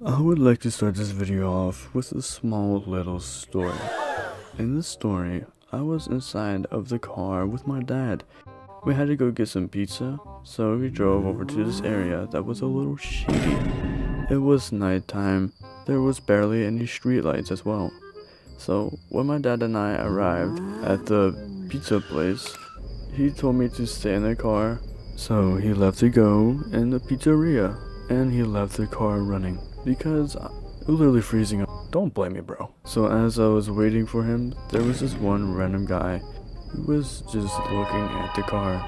I would like to start this video off with a small little story. In this story, I was inside of the car with my dad. We had to go get some pizza, so we drove over to this area that was a little shady. It was nighttime, there was barely any streetlights as well. So when my dad and I arrived at the pizza place, he told me to stay in the car, so he left to go in the pizzeria, and he left the car running because it was literally freezing up. Don't blame me, bro. So as I was waiting for him, there was this one random guy who was just looking at the car,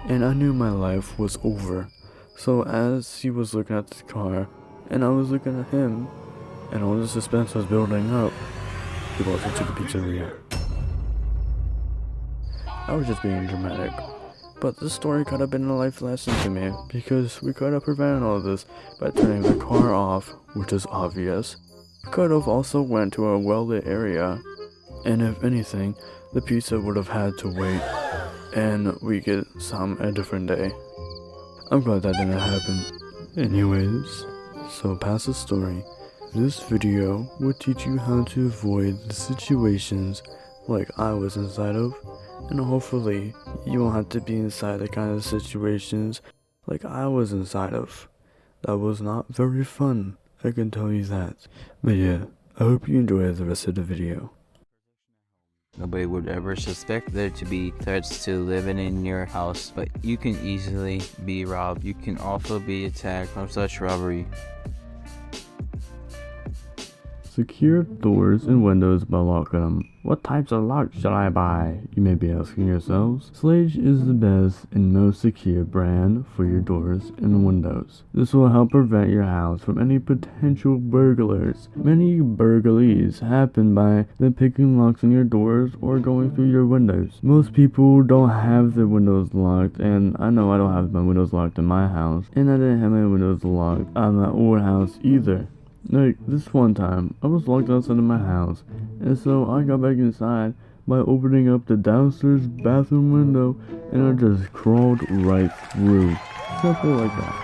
and I knew my life was over. So as he was looking at the car, and I was looking at him, and all the suspense was building up, he walked into the pizzeria. I was just being dramatic. But this story could have been a life lesson to me, because we could have prevented all this by turning the car off, which is obvious. We could have also went to a well-lit area, and if anything, the pizza would have had to wait, and we get some a different day. I'm glad that didn't happen. Anyways, so past the story, this video will teach you how to avoid the situations like I was inside of, and hopefully you won't have to be inside the kind of situations like I was inside of. That was not very fun, I can tell you that. But yeah, I hope you enjoy the rest of the video. Nobody would ever suspect there to be threats to living in your house, but you can easily be robbed. You can also be attacked from such robbery. Secure doors and windows by locking them. What types of locks should I buy? You may be asking yourselves. Schlage is the best and most secure brand for your doors and windows. This will help prevent your house from any potential burglars. Many burglaries happen by them picking locks on your doors or going through your windows. Most people don't have their windows locked, and I know I don't have my windows locked in my house, and I didn't have my windows locked at my old house either. Like, this one time, I was locked outside of my house, and so I got back inside by opening up the downstairs bathroom window, and I just crawled right through. Simple like that.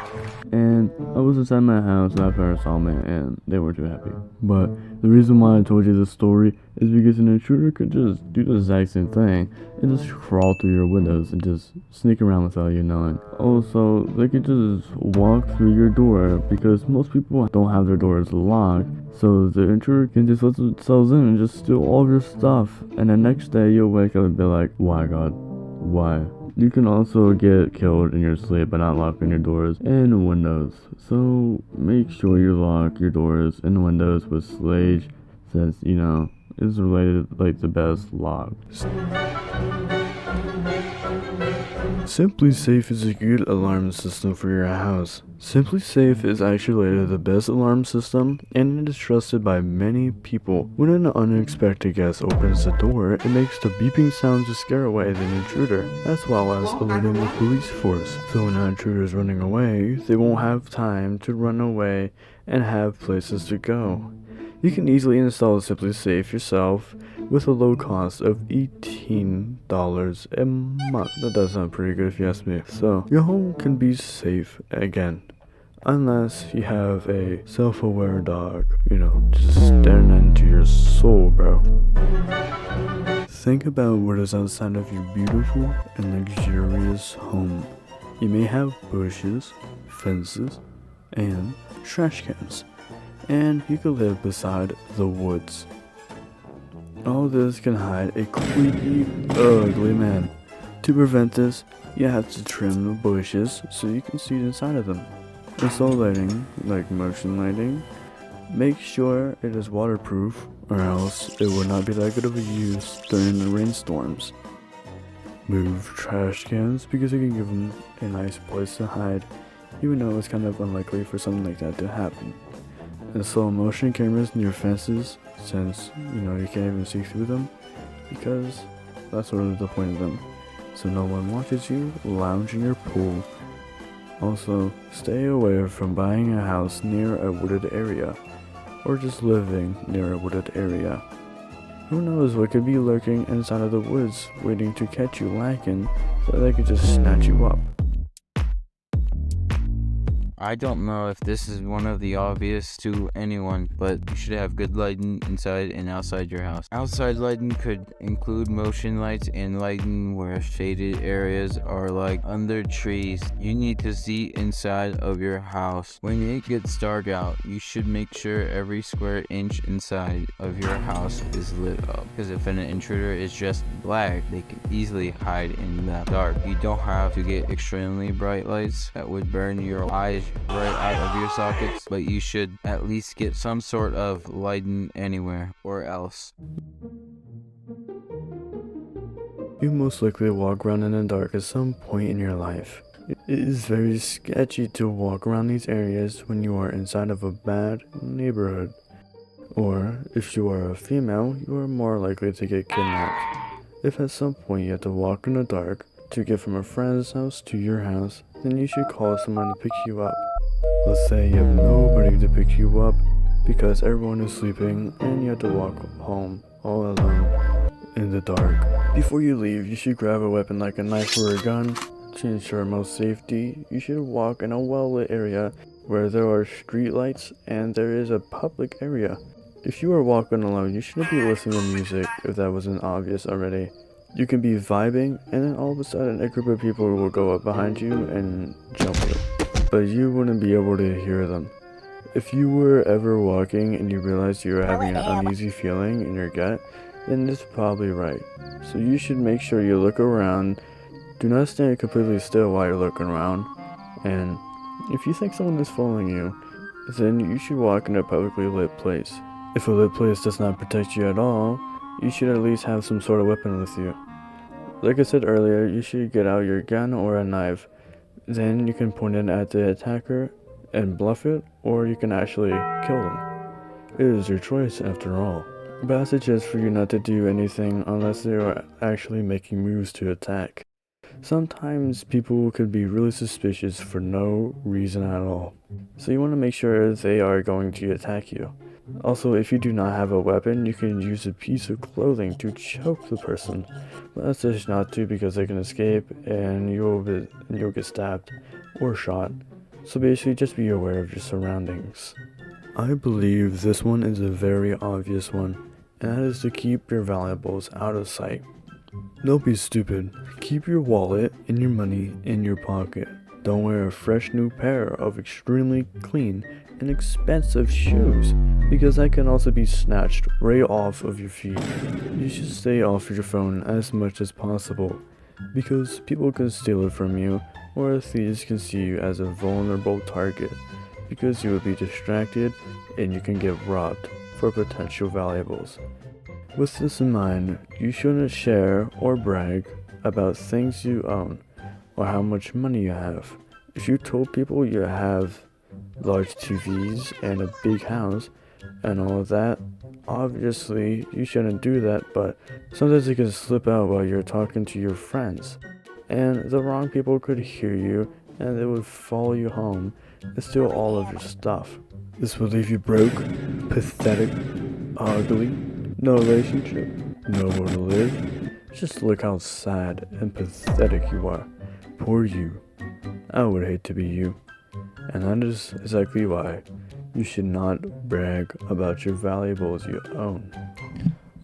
And I was inside my house and my parents saw me, and they weren't too happy. But the reason why I told you this story is because an intruder could just do the exact same thing and just crawl through your windows and just sneak around without you knowing. Also, they could just walk through your door because most people don't have their doors locked. So the intruder can just let themselves in and just steal all of your stuff. And the next day you'll wake up and be like, why God? Why? You can also get killed in your sleep by not locking your doors and windows. So make sure you lock your doors and windows with Schlage, since, you know, it's related like the best lock. SimpliSafe is a good alarm system for your house. SimpliSafe is actually the best alarm system, and it is trusted by many people. When an unexpected guest opens the door, it makes the beeping sound to scare away the intruder, as well as alerting the police force. So when an intruder is running away, they won't have time to run away and have places to go. You can easily install SimpliSafe yourself with a low cost of $18 a month. That does sound pretty good if you ask me. So your home can be safe again, unless you have a self-aware dog, you know, just staring into your soul, bro. Think about what is outside of your beautiful and luxurious home. You may have bushes, fences, and trash cans, and you could live beside the woods. All this can hide a creepy, ugly man. To prevent this, you have to trim the bushes so you can see inside of them. Install lighting, like motion lighting. Make sure it is waterproof, or else it will not be that good of a use during the rainstorms. Move trash cans because it can give them a nice place to hide, even though it's kind of unlikely for something like that to happen. Install motion cameras near fences, since, you know, you can't even see through them, because that's sort of the point of them, so no one watches you lounge in your pool. Also, stay away from buying a house near a wooded area, or just living near a wooded area. Who knows what could be lurking inside of the woods, waiting to catch you lacking, so they could just snatch you up. I don't know if this is one of the obvious to anyone, but you should have good lighting inside and outside your house. Outside lighting could include motion lights and lighting where shaded areas are, like under trees. You need to see inside of your house. When it gets dark out, you should make sure every square inch inside of your house is lit up, because if an intruder is just black, they can easily hide in the dark. You don't have to get extremely bright lights that would burn your eyes right out of your sockets, but you should at least get some sort of lighting anywhere, or else You most likely walk around in the dark at some point in your life. It is very sketchy to walk around these areas when you are inside of a bad neighborhood. Or, if you are a female, you are more likely to get kidnapped. If at some point you have to walk in the dark to get from a friend's house to your house, then you should call someone to pick you up. Let's say you have nobody to pick you up because everyone is sleeping and you have to walk home all alone in the dark. Before you leave, you should grab a weapon like a knife or a gun. To ensure most safety, you should walk in a well-lit area where there are street lights and there is a public area. If you are walking alone, you shouldn't be listening to music if that wasn't obvious already. You can be vibing and then all of a sudden a group of people will go up behind you and jump you, but you wouldn't be able to hear them. If you were ever walking and you realized you were having an uneasy feeling in your gut, then it's probably right. So you should make sure you look around. Do not stand completely still while you're looking around. And if you think someone is following you, then you should walk in a publicly lit place. If a lit place does not protect you at all, you should at least have some sort of weapon with you. Like I said earlier, you should get out your gun or a knife. Then you can point it at the attacker and bluff it, or you can actually kill them. It is your choice after all. But I suggest for you not to do anything unless they are actually making moves to attack. Sometimes people could be really suspicious for no reason at all. So you want to make sure they are going to attack you. Also, if you do not have a weapon, you can use a piece of clothing to choke the person. But that's just not to, because they can escape and you'll get stabbed or shot. So basically just be aware of your surroundings. I believe this one is a very obvious one, and that is to keep your valuables out of sight. Don't be stupid. Keep your wallet and your money in your pocket. Don't wear a fresh new pair of extremely clean and expensive shoes, because that can also be snatched right off of your feet. You should stay off your phone as much as possible, because people can steal it from you, or thieves can see you as a vulnerable target, because you will be distracted and you can get robbed for potential valuables. With this in mind, you shouldn't share or brag about things you own or how much money you have. If you told people you have large TVs and a big house and all of that, obviously you shouldn't do that, but sometimes it can slip out while you're talking to your friends, and the wrong people could hear you and they would follow you home and steal all of your stuff. This will leave you broke, pathetic, ugly, no relationship, nowhere to live. Just look how sad and pathetic you are. Poor you. I would hate to be you. And that is exactly why you should not brag about your valuables you own.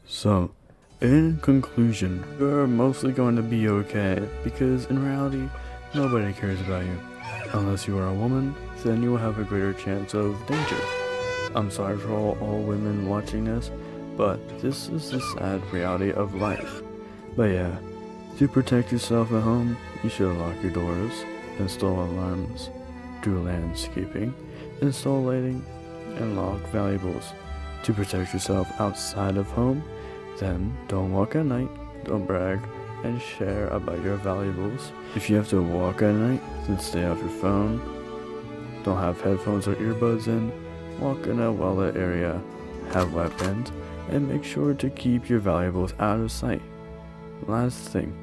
So, in conclusion, you are mostly going to be okay, because in reality, nobody cares about you. Unless you are a woman, then you will have a greater chance of danger. I'm sorry for all women watching this, but this is the sad reality of life. But yeah, to protect yourself at home, you should lock your doors, install alarms, do landscaping, install lighting, and lock valuables. To protect yourself outside of home, then don't walk at night, don't brag, and share about your valuables. If you have to walk at night, then stay off your phone. Don't have headphones or earbuds in. Walk in a well-lit area, have weapons, and make sure to keep your valuables out of sight. Last thing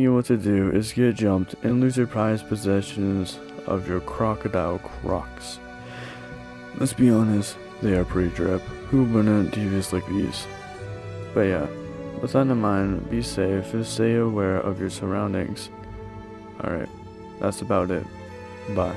you want to do is get jumped and lose your prized possessions of your crocodile Crocs. Let's be honest, they are pretty drip. Who wouldn't do this like these? But yeah, with that in mind, be safe and stay aware of your surroundings. Alright, that's about it. Bye.